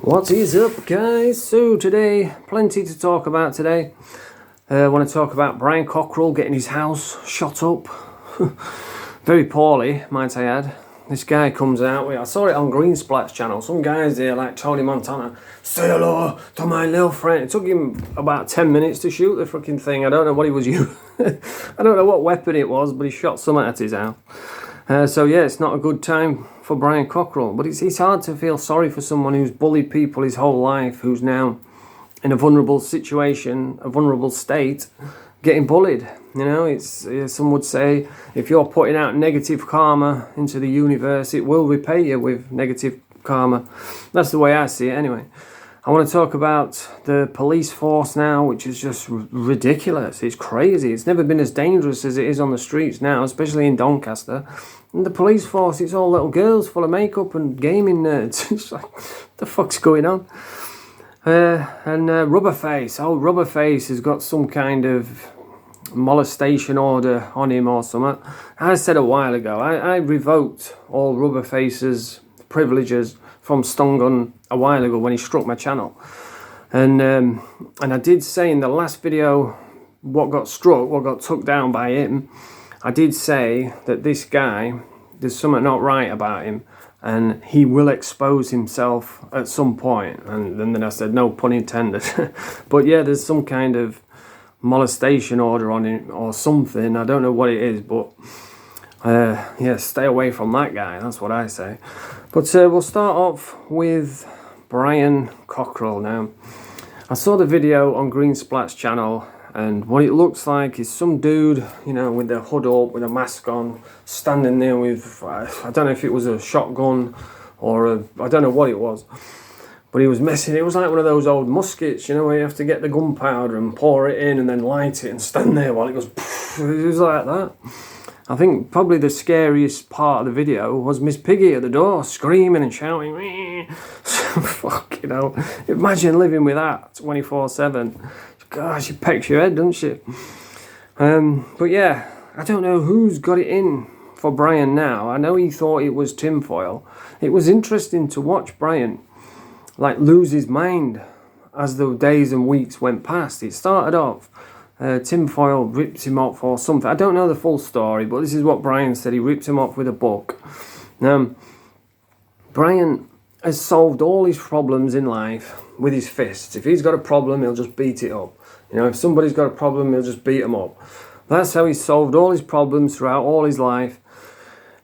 What is up, guys? So today, plenty to talk about today. I want to talk about Brian Cochril getting his house shot up. Very poorly, might I add. This guy comes out with, I saw it on Green Splat's channel, some guys there like Tony Montana, say hello to my little friend. It took him about 10 minutes to shoot the freaking thing. I don't know what he was using. I don't know what weapon it was, but he shot something at his house. So yeah, it's not a good time for Brian Cochril, but it's hard to feel sorry for someone who's bullied people his whole life, who's now in a vulnerable situation, a vulnerable state, getting bullied. You know, it's some would say if you're putting out negative karma into the universe, it will repay you with negative karma. That's the way I see it anyway. I want to talk about the police force now, which is just ridiculous. It's crazy. It's never been as dangerous as it is on the streets now, especially in Doncaster. And the police force, it's all little girls full of makeup and gaming nerds. It's like, what the fuck's going on? Rubberface. Oh, Rubberface has got some kind of molestation order on him or something. I said a while ago, I revoked all Rubberface's privileges from Stun Gun a while ago when he struck my channel. And I did say in the last video what got took down by him. I did say that this guy, there's something not right about him and he will expose himself at some point. And then I said, no pun intended. But yeah, there's some kind of molestation order on him or something. I don't know what it is, but yeah, stay away from that guy. That's what I say. But we'll start off with Brian Cochril now. I saw the video on Green Splat's channel, and what it looks like is some dude, you know, with their hood up, with a mask on, standing there with, I don't know if it was a shotgun or I don't know what it was, but he was messing. It was like one of those old muskets, you know, where you have to get the gunpowder and pour it in and then light it and stand there while it goes, it was like that. I think probably the scariest part of the video was Miss Piggy at the door screaming and shouting. Fuck, you know, imagine living with that 24/7. Gosh, she pecks your head, doesn't she? But yeah, I don't know who's got it in for Brian now. I know he thought it was tinfoil. It was interesting to watch Brian like lose his mind as the days and weeks went past. It started off, tinfoil ripped him off or something. I don't know the full story, but this is what Brian said. He ripped him off with a book. Brian has solved all his problems in life with his fists. If he's got a problem, he'll just beat it up. You know, if somebody's got a problem, he'll just beat them up. That's how he's solved all his problems throughout all his life.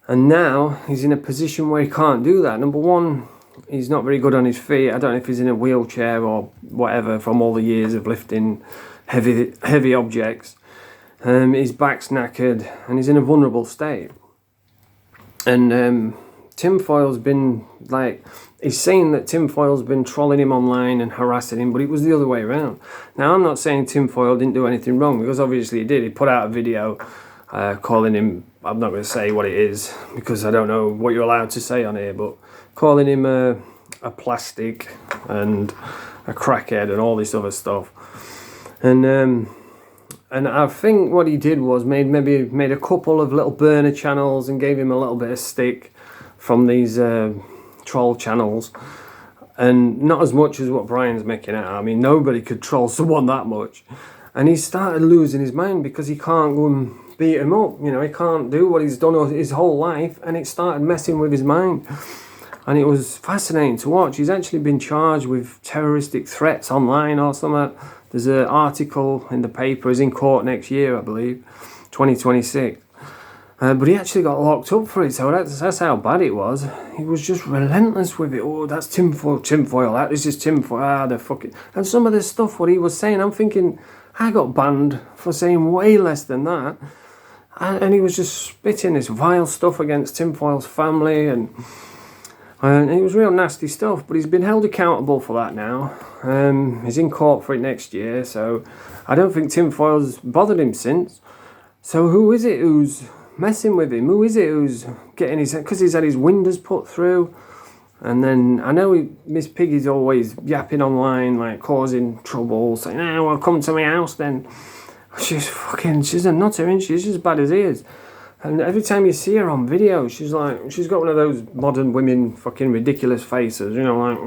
And now he's in a position where he can't do that. Number one, he's not very good on his feet. I don't know if he's in a wheelchair or whatever from all the years of lifting heavy objects. His back's knackered and he's in a vulnerable state. And tinfoil's been like, he's saying that tinfoil's been trolling him online and harassing him, but it was the other way around. Now, I'm not saying tinfoil didn't do anything wrong, because obviously he did. He put out a video calling him, I'm not going to say what it is because I don't know what you're allowed to say on here, but calling him a plastic and a crackhead and all this other stuff. And I think what he did was made a couple of little burner channels and gave him a little bit of stick from these troll channels, and not as much as what Brian's making out. I mean, nobody could troll someone that much. And he started losing his mind because he can't go and beat him up. You know, he can't do what he's done his whole life, and it started messing with his mind. And it was fascinating to watch. He's actually been charged with terroristic threats online or something. There's an article in the paper. He's in court next year, I believe, 2026. But he actually got locked up for it, so that's how bad it was. He was just relentless with it. Oh, that's tinfoil, this is tinfoil, the fucking... And some of the stuff what he was saying, I'm thinking, I got banned for saying way less than that. And he was just spitting this vile stuff against tinfoil's family, and it was real nasty stuff, but he's been held accountable for that now. He's in court for it next year, so I don't think tinfoil's bothered him since. So who is it who's messing with him? Who is it who's getting his... Because he's had his windows put through. And then I know Miss Piggy's always yapping online, like causing trouble, saying, well, come to my house then. She's a nutter, isn't she? She's as bad as he is. And every time you see her on video, she's got one of those modern women fucking ridiculous faces, you know, like,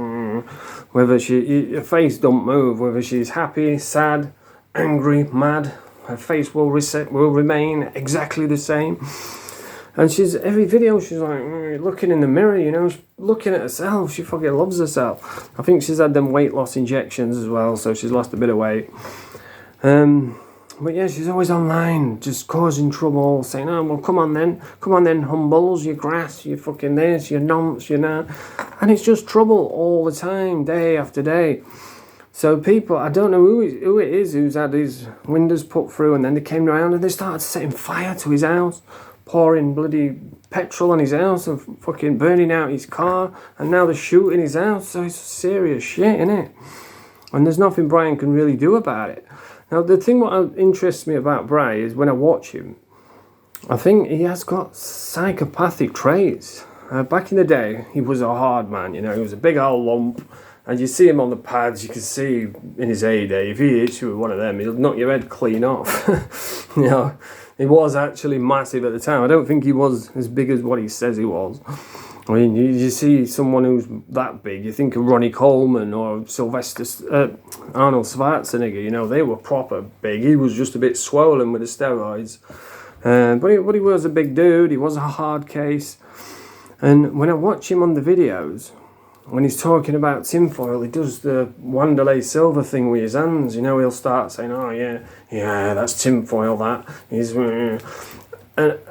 whether her face don't move, whether she's happy, sad, angry, mad, her face will remain exactly the same. And every video she's like looking in the mirror, you know, she's looking at herself. She fucking loves herself. I think she's had them weight loss injections as well, so she's lost a bit of weight. But yeah, she's always online, just causing trouble, saying, oh, well, come on then, humbles, you grass, you fucking this, you nonce, you that. And it's just trouble all the time, day after day. So people, I don't know who it is who's had his windows put through, and then they came around and they started setting fire to his house, pouring bloody petrol on his house and fucking burning out his car, and now they're shooting his house. So it's serious shit, innit? And there's nothing Brian can really do about it. Now, the thing what interests me about Bry is when I watch him, I think he has got psychopathic traits. Back in the day, he was a hard man, you know, he was a big old lump, and you see him on the pads, you can see in his heyday, if he hits you with one of them, he'll knock your head clean off. You know, he was actually massive at the time. I don't think he was as big as what he says he was. I mean, you see someone who's that big, you think of Ronnie Coleman or Arnold Schwarzenegger, you know, they were proper big. He was just a bit swollen with the steroids. But he was a big dude, he was a hard case. And when I watch him on the videos, when he's talking about tinfoil, he does the Wanderlei Silver thing with his hands, you know, he'll start saying, oh yeah, that's tinfoil, that. He's...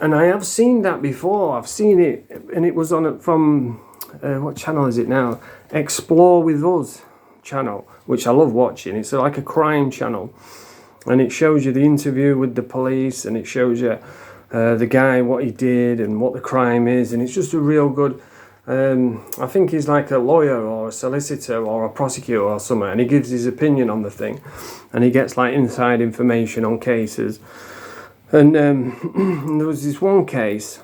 And I have seen that before. I've seen it, and it was on it from what channel is it now? Explore with Us channel, which I love watching. It's like a crime channel, and it shows you the interview with the police, and it shows you the guy, what he did, and what the crime is, and it's just a real good. I think he's like a lawyer or a solicitor or a prosecutor or something, and he gives his opinion on the thing, and he gets like inside information on cases. And there was this one case,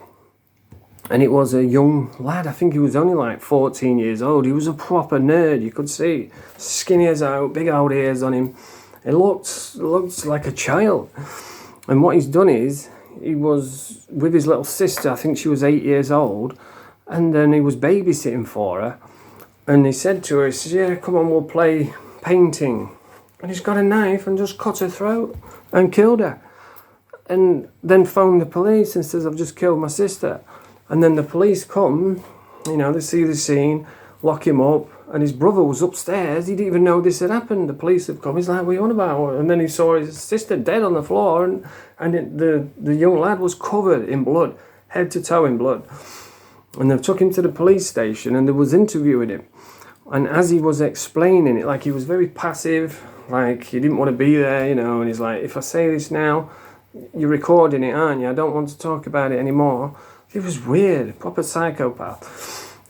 and it was a young lad. I think he was only like 14 years old. He was a proper nerd. You could see skinny as out, big old ears on him. It looked like a child. And what he's done is he was with his little sister. I think she was 8 years old, and then he was babysitting for her. And he said to her, he says, "Yeah, come on, we'll play painting." And he's got a knife and just cut her throat and killed her. And then phoned the police and says, "I've just killed my sister." And then the police come, you know, they see the scene, lock him up, and his brother was upstairs. He didn't even know this had happened. The police have come. He's like, "What are you on about?" And then he saw his sister dead on the floor, and the young lad was covered in blood, head to toe in blood. And they took him to the police station, and they was interviewing him. And as he was explaining it, like he was very passive, like he didn't want to be there, you know, and he's like, "If I say this now, you're recording it, aren't you? I don't want to talk about it anymore." It was weird, proper psychopath.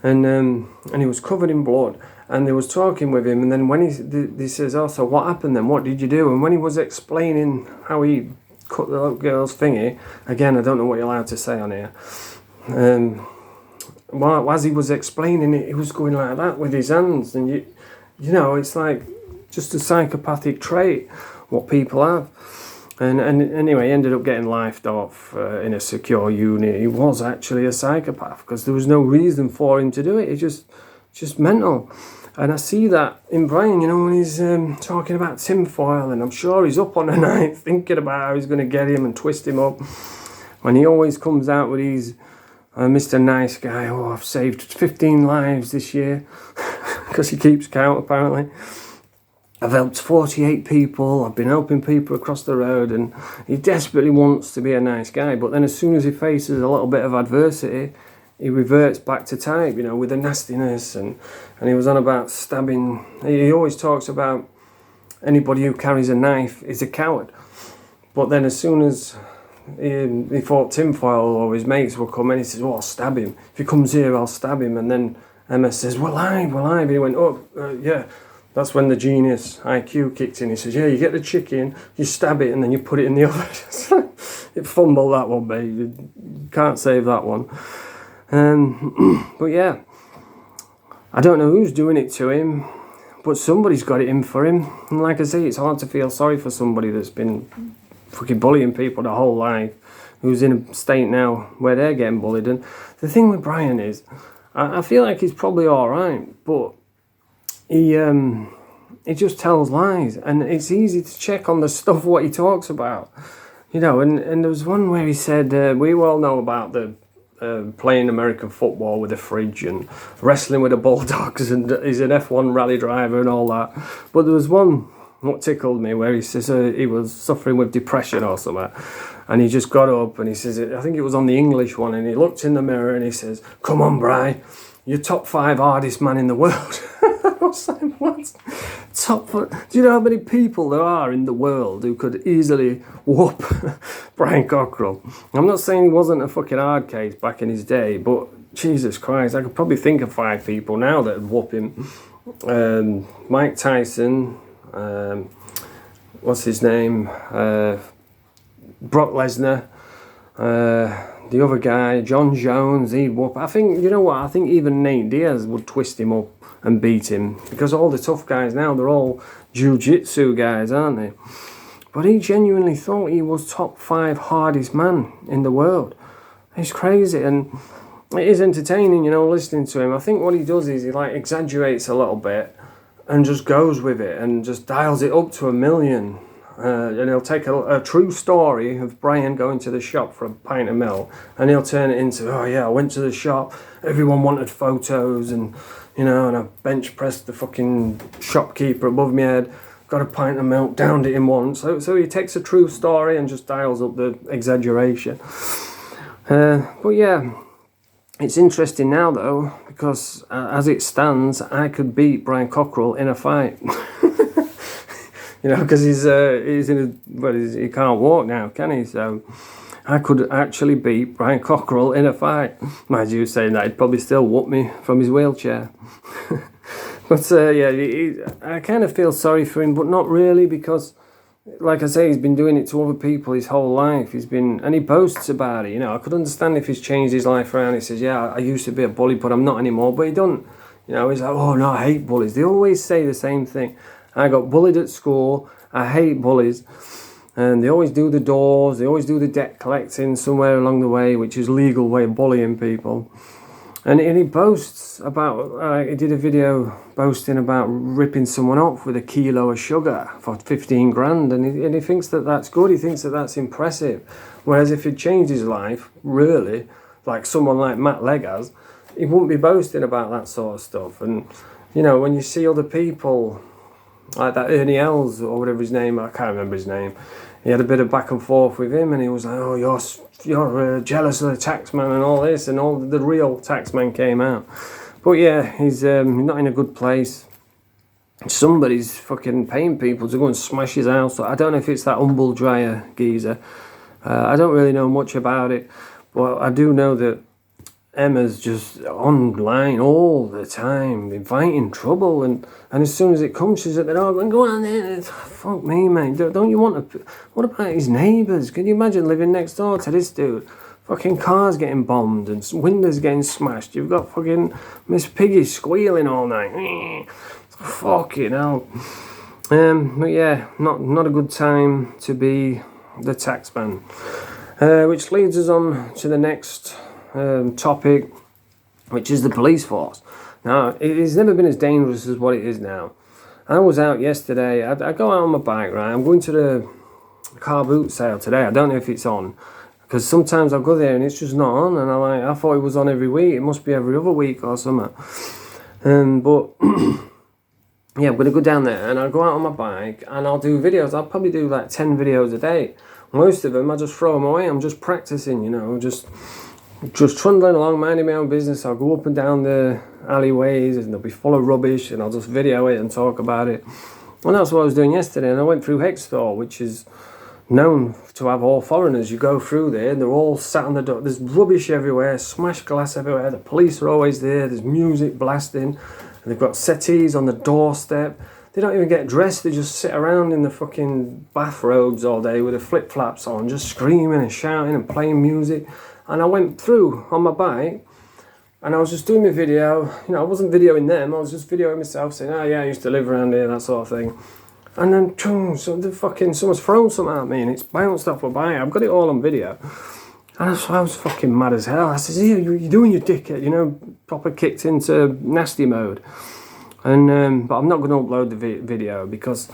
And he was covered in blood, and they was talking with him, and then when he says, "Oh, so what happened then? What did you do?" And when he was explaining how he cut the little girl's thingy, again, I don't know what you're allowed to say on here. Well, as he was explaining it, he was going like that with his hands, and you know, it's like just a psychopathic trait, what people have. And anyway, he ended up getting lifed off in a secure unit. He was actually a psychopath because there was no reason for him to do it. It's just mental. And I see that in Brian, you know, when he's talking about tinfoil, and I'm sure he's up on the night thinking about how he's going to get him and twist him up. When he always comes out with his Mr. Nice Guy, "Oh, I've saved 15 lives this year," because he keeps count apparently. "I've helped 48 people, I've been helping people across the road," and he desperately wants to be a nice guy, but then as soon as he faces a little bit of adversity, he reverts back to type, you know, with the nastiness, and he was on about stabbing. He always talks about anybody who carries a knife is a coward, but then as soon as he fought tinfoil, or his mates will come in, he says, "Oh, I'll stab him. If he comes here, I'll stab him." And then Emma says, "Well, and he went, "Oh, yeah." That's when the genius IQ kicked in. He says, "Yeah, you get the chicken, you stab it, and then you put it in the oven." It fumbled that one, babe. You can't save that one. But yeah, I don't know who's doing it to him, but somebody's got it in for him. And like I say, it's hard to feel sorry for somebody that's been fucking bullying people their whole life, who's in a state now where they're getting bullied. And the thing with Brian is, I feel like he's probably all right, but he just tells lies, and it's easy to check on the stuff what he talks about, you know. And there was one where he said, we all know about the playing American football with a fridge and wrestling with the Bulldogs, and he's an F1 rally driver and all that. But there was one what tickled me where he says he was suffering with depression or something, and he just got up and he says, I think it was on the English one, and he looked in the mirror and he says, "Come on, Bri, you're top 5 hardest man in the world." I was like, what? Do you know how many people there are in the world who could easily whoop Brian Cochril? I'm not saying he wasn't a fucking hard case back in his day, but Jesus Christ, I could probably think of 5 people now that would whoop him. Mike Tyson, what's his name? Brock Lesnar, the other guy, John Jones, he'd whoop. I think, you know what, I think even Nate Diaz would twist him up and beat him, because all the tough guys now, they're all jiu-jitsu guys, aren't they? But he genuinely thought he was top 5 hardest man in the world. It's crazy, and it is entertaining, you know, listening to him. I think what he does is he like exaggerates a little bit and just goes with it and just dials it up to 1,000,000. And he'll take a true story of Brian going to the shop for a pint of milk, and he'll turn it into, oh yeah, I went to the shop, everyone wanted photos, and you know, and I bench pressed the fucking shopkeeper above my head, got a pint of milk, downed it in once. So he takes a true story and just dials up the exaggeration. But yeah, it's interesting now though, because as it stands, I could beat Brian Cochril in a fight. You know, because he's in a, well, he can't walk now, can he? So I could actually beat Brian Cochril in a fight. Mind you, saying that, he'd probably still whoop me from his wheelchair. But yeah, I kind of feel sorry for him, but not really, because, like I say, he's been doing it to other people his whole life. And he boasts about it. You know, I could understand if he's changed his life around. He says, yeah, I used to be a bully, but I'm not anymore. But he don't. You know, he's like, oh no, I hate bullies. They always say the same thing. I got bullied at school, I hate bullies, and they always do the doors, they always do the debt collecting somewhere along the way, which is a legal way of bullying people. And he boasts about, he did a video boasting about ripping someone off with a kilo of sugar for 15 grand, and he thinks that that's good, he thinks that that's impressive. Whereas if he'd changed his life, really, like someone like Matt Legaz, he wouldn't be boasting about that sort of stuff. And, you know, when you see other people, like that Ernie Els, or whatever his name, I can't remember his name. He had a bit of back and forth with him, and he was like, oh, you're jealous of the taxman and all this, and all the real taxman came out. But yeah, he's not in a good place. Somebody's fucking paying people to go and smash his house. I don't know if it's that humble dryer geezer. I don't really know much about it, but I do know that Emma's just online all the time, inviting trouble, and as soon as it comes, she's at the door going, go on there. Fuck me, mate. Don't you want to? What about his neighbours? Can you imagine living next door to this dude? Fucking cars getting bombed and windows getting smashed. You've got fucking Miss Piggy squealing all night. Fucking hell. But yeah, not a good time to be the taxman. Which leads us on to the next topic, which is the police force. Now, it's never been as dangerous as what it is now. I was out yesterday. I go out on my bike, right? I'm going to the car boot sale today. I don't know if it's on, because sometimes I'll go there and it's just not on, and I thought it was on every week. It must be every other week or something. But yeah, I'm going to go down there and I'll go out on my bike and I'll do videos. I'll probably do like 10 videos a day. Most of them, I just throw them away. I'm just practicing, you know, just trundling along, minding my own business. I'll go up and down the alleyways and they'll be full of rubbish, and I'll just video it and talk about it. And that's what I was doing yesterday. And I went through Hexthor, which is known to have all foreigners. You go through there and they're all sat on the door. There's rubbish everywhere, smashed glass everywhere. The police are always there. There's music blasting. And they've got settees on the doorstep. They don't even get dressed. They just sit around in the fucking bathrobes all day with the flip-flops on, just screaming and shouting and playing music. And I went through on my bike and I was just doing my video. You know, I wasn't videoing them. I was just videoing myself, saying, oh yeah, I used to live around here, that sort of thing. And then, someone's thrown something at me and it's bounced off my bike. I've got it all on video. And I was fucking mad as hell. I says, "Here, you're doing your dickhead," you know, proper kicked into nasty mode. And but I'm not going to upload the video because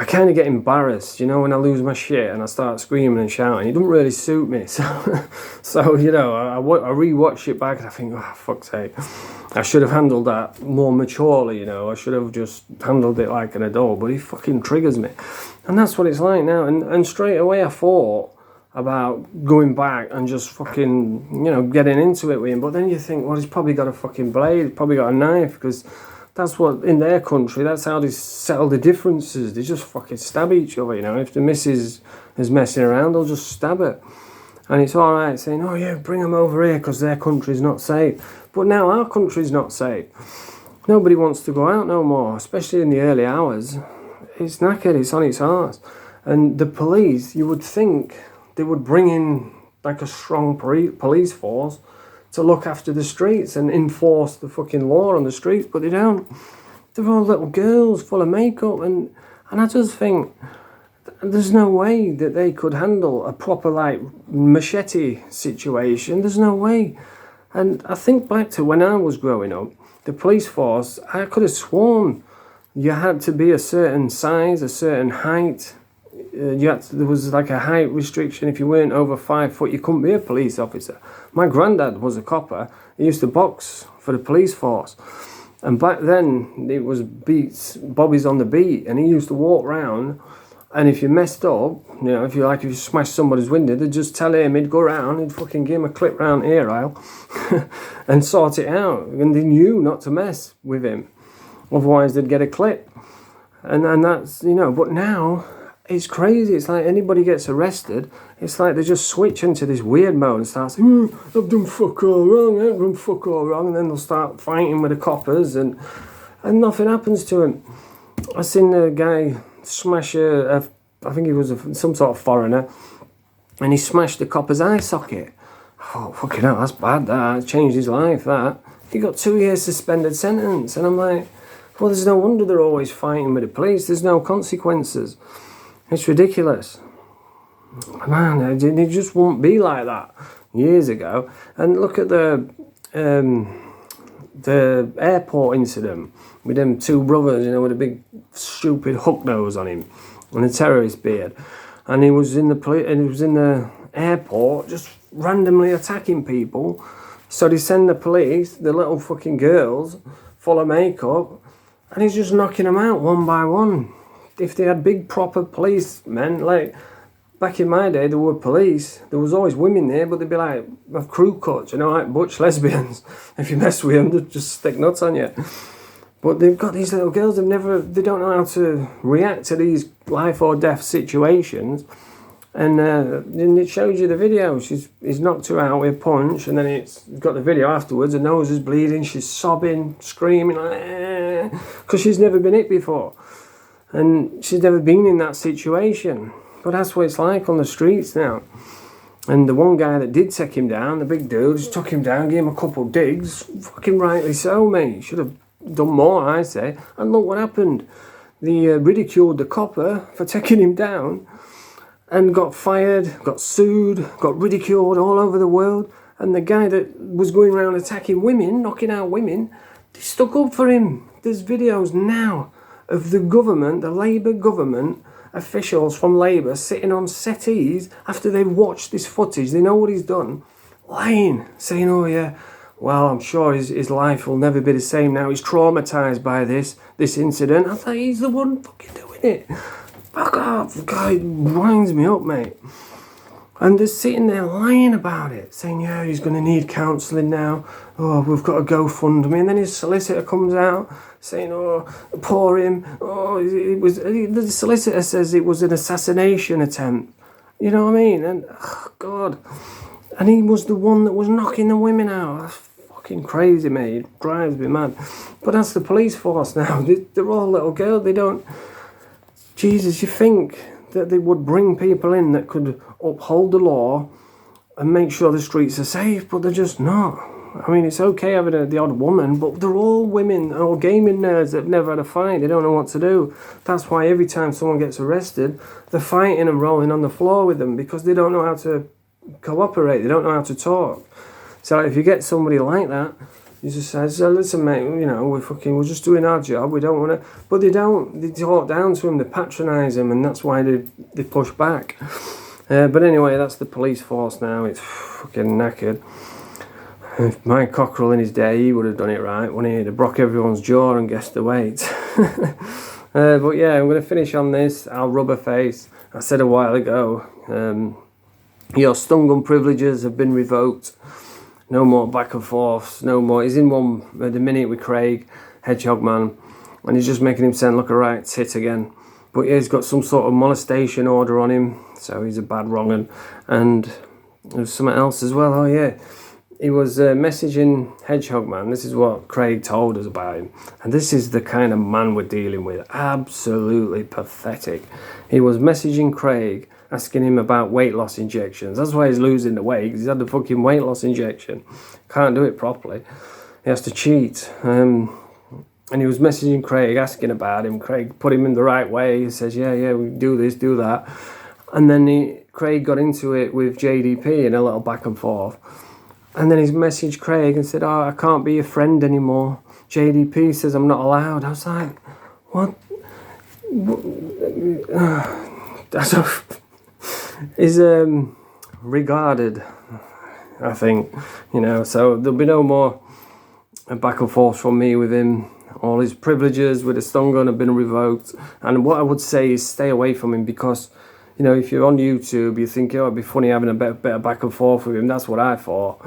I kind of get embarrassed, you know, when I lose my shit and I start screaming and shouting. It doesn't really suit me. So you know, I re-watch it back and I think, oh, fuck's sake. I should have handled that more maturely, you know. I should have just handled it like an adult, but he fucking triggers me. And that's what it's like now. And straight away I thought about going back and just fucking, you know, getting into it with him. But then you think, well, he's probably got a fucking blade, he's probably got a knife, because that's what, in their country, that's how they settle the differences. They just fucking stab each other, you know. If the missus is messing around, they'll just stab her. And it's all right saying, oh yeah, bring them over here because their country's not safe. But now our country's not safe. Nobody wants to go out no more, especially in the early hours. It's knackered, it's on its arse. And the police, you would think they would bring in like a strong police force to look after the streets and enforce the fucking law on the streets, but they don't. They're all little girls full of makeup, and I just think there's no way that they could handle a proper like machete situation. There's no way. And I think back to when I was growing up, the police force, I could have sworn you had to be a certain size, a certain height. There was like a height restriction. If you weren't over 5 foot, you couldn't be a police officer. My granddad was a copper. He used to box for the police force. And back then, it was beats, Bobby's on the beat. And he used to walk round. And if you messed up, you know, if you smashed somebody's window, they'd just tell him, he'd go round, he'd fucking give him a clip round ear aisle and sort it out. And they knew not to mess with him. Otherwise, they'd get a clip. And that's, you know, but now it's crazy. It's like anybody gets arrested, it's like they just switch into this weird mode and start saying, I've done fuck all wrong, I've done fuck all wrong. And then they'll start fighting with the coppers and nothing happens to him. I seen a guy smash I think he was some sort of foreigner, and he smashed the copper's eye socket. Oh, fucking hell, that's bad, that. Changed his life, that. He got 2 years suspended sentence. And I'm like, well, there's no wonder they're always fighting with the police. There's no consequences. It's ridiculous. Man, it just won't be like that years ago. And look at the airport incident with them two brothers, you know, with a big stupid hook nose on him and a terrorist beard. And he was in the airport just randomly attacking people. So they send the police, the little fucking girls full of makeup, and he's just knocking them out one by one. If they had big proper policemen, like back in my day, there were police. There was always women there, but they'd be like have crew cuts, you know, like butch lesbians. If you mess with them, they'd just stick nuts on you. But they've got these little girls. They don't know how to react to these life or death situations. And it shows you the video. He's knocked her out with a punch, and then it's got the video afterwards. Her nose is bleeding. She's sobbing, screaming, because she's never been hit before. And she's never been in that situation. But that's what it's like on the streets now. And the one guy that did take him down, the big dude, just took him down, gave him a couple digs. Fucking rightly so, mate. Should have done more, I say. And look what happened. They ridiculed the copper for taking him down and got fired, got sued, got ridiculed all over the world. And the guy that was going around attacking women, knocking out women, they stuck up for him. There's videos now of the government, the Labour government, officials from Labour sitting on settees after they've watched this footage. They know what he's done. Lying, saying, oh yeah, well, I'm sure his life will never be the same now. He's traumatised by this incident. I thought he's the one fucking doing it. Fuck off. The guy winds me up, mate. And they're sitting there lying about it, saying, yeah, he's going to need counselling now. Oh, we've got to GoFundMe. And then his solicitor comes out saying, oh, poor him. Oh, the solicitor says it was an assassination attempt. You know what I mean? And, oh, God. And he was the one that was knocking the women out. That's fucking crazy, mate. It drives me mad. But that's the police force now. They're all little girls. They don't... Jesus, you think that they would bring people in that could uphold the law and make sure the streets are safe, but they're just not. I mean, it's okay having the odd woman, but they're all women, all gaming nerds that have never had a fight. They don't know what to do. That's why every time someone gets arrested, they're fighting and rolling on the floor with them because they don't know how to cooperate. They don't know how to talk. So if you get somebody like that, you just say, so listen, mate, you know, we're just doing our job. We don't want to, but they don't. They talk down to him. They patronise him, and that's why they push back. But anyway, that's the police force now. It's fucking knackered. If my Cochril in his day, he would have done it right, wouldn't he? He'd have broke everyone's jaw and guessed the weight. But yeah, I'm going to finish on this. Our Rubberface. I said a while ago, your stun gun privileges have been revoked. No more back and forths, no more. He's in one at the minute with Craig, Hedgehog Man, and he's just making him sound like a right tit again. But yeah, he's got some sort of molestation order on him, so he's a bad wrong 'un. And there's something else as well. Oh yeah, he was messaging Hedgehog Man. This is what Craig told us about him. And this is the kind of man we're dealing with. Absolutely pathetic. He was messaging Craig, asking him about weight loss injections. That's why he's losing the weight, because he's had the fucking weight loss injection. Can't do it properly. He has to cheat. And he was messaging Craig, asking about him. Craig put him in the right way. He says, yeah, we do this, do that. And then Craig got into it with JDP in a little back and forth. And then he's messaged Craig and said, oh, I can't be your friend anymore. JDP says I'm not allowed. I was like, what? That's is regarded, I think, you know, so there'll be no more back and forth from me with him. All his privileges with the stun gun have been revoked, and what I would say is stay away from him, because, you know, if you're on YouTube, you think, oh, it'd be funny having a bit of back and forth with him. That's what I thought.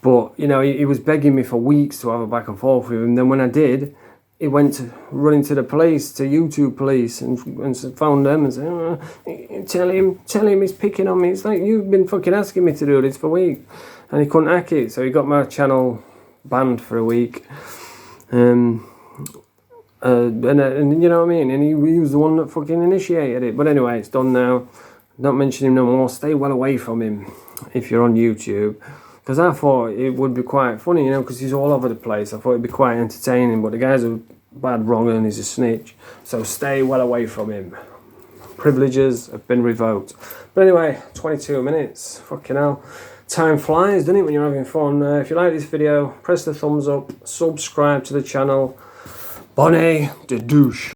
But, you know, he was begging me for weeks to have a back and forth with him. Then when I did, he went running to the police, to YouTube police, and phoned them and said, oh, tell him he's picking on me. It's like, you've been fucking asking me to do this for weeks. And he couldn't hack it, so he got my channel banned for a week. And you know what I mean? And he was the one that fucking initiated it. But anyway, it's done now. Don't mention him no more. Stay well away from him if you're on YouTube. Because I thought it would be quite funny, you know, because he's all over the place. I thought it'd be quite entertaining, but the guy's a bad wrong and he's a snitch. So stay well away from him. Privileges have been revoked. But anyway, 22 minutes. Fucking hell. Time flies, doesn't it, when you're having fun? If you like this video, press the thumbs up, subscribe to the channel. Bonnet de douche.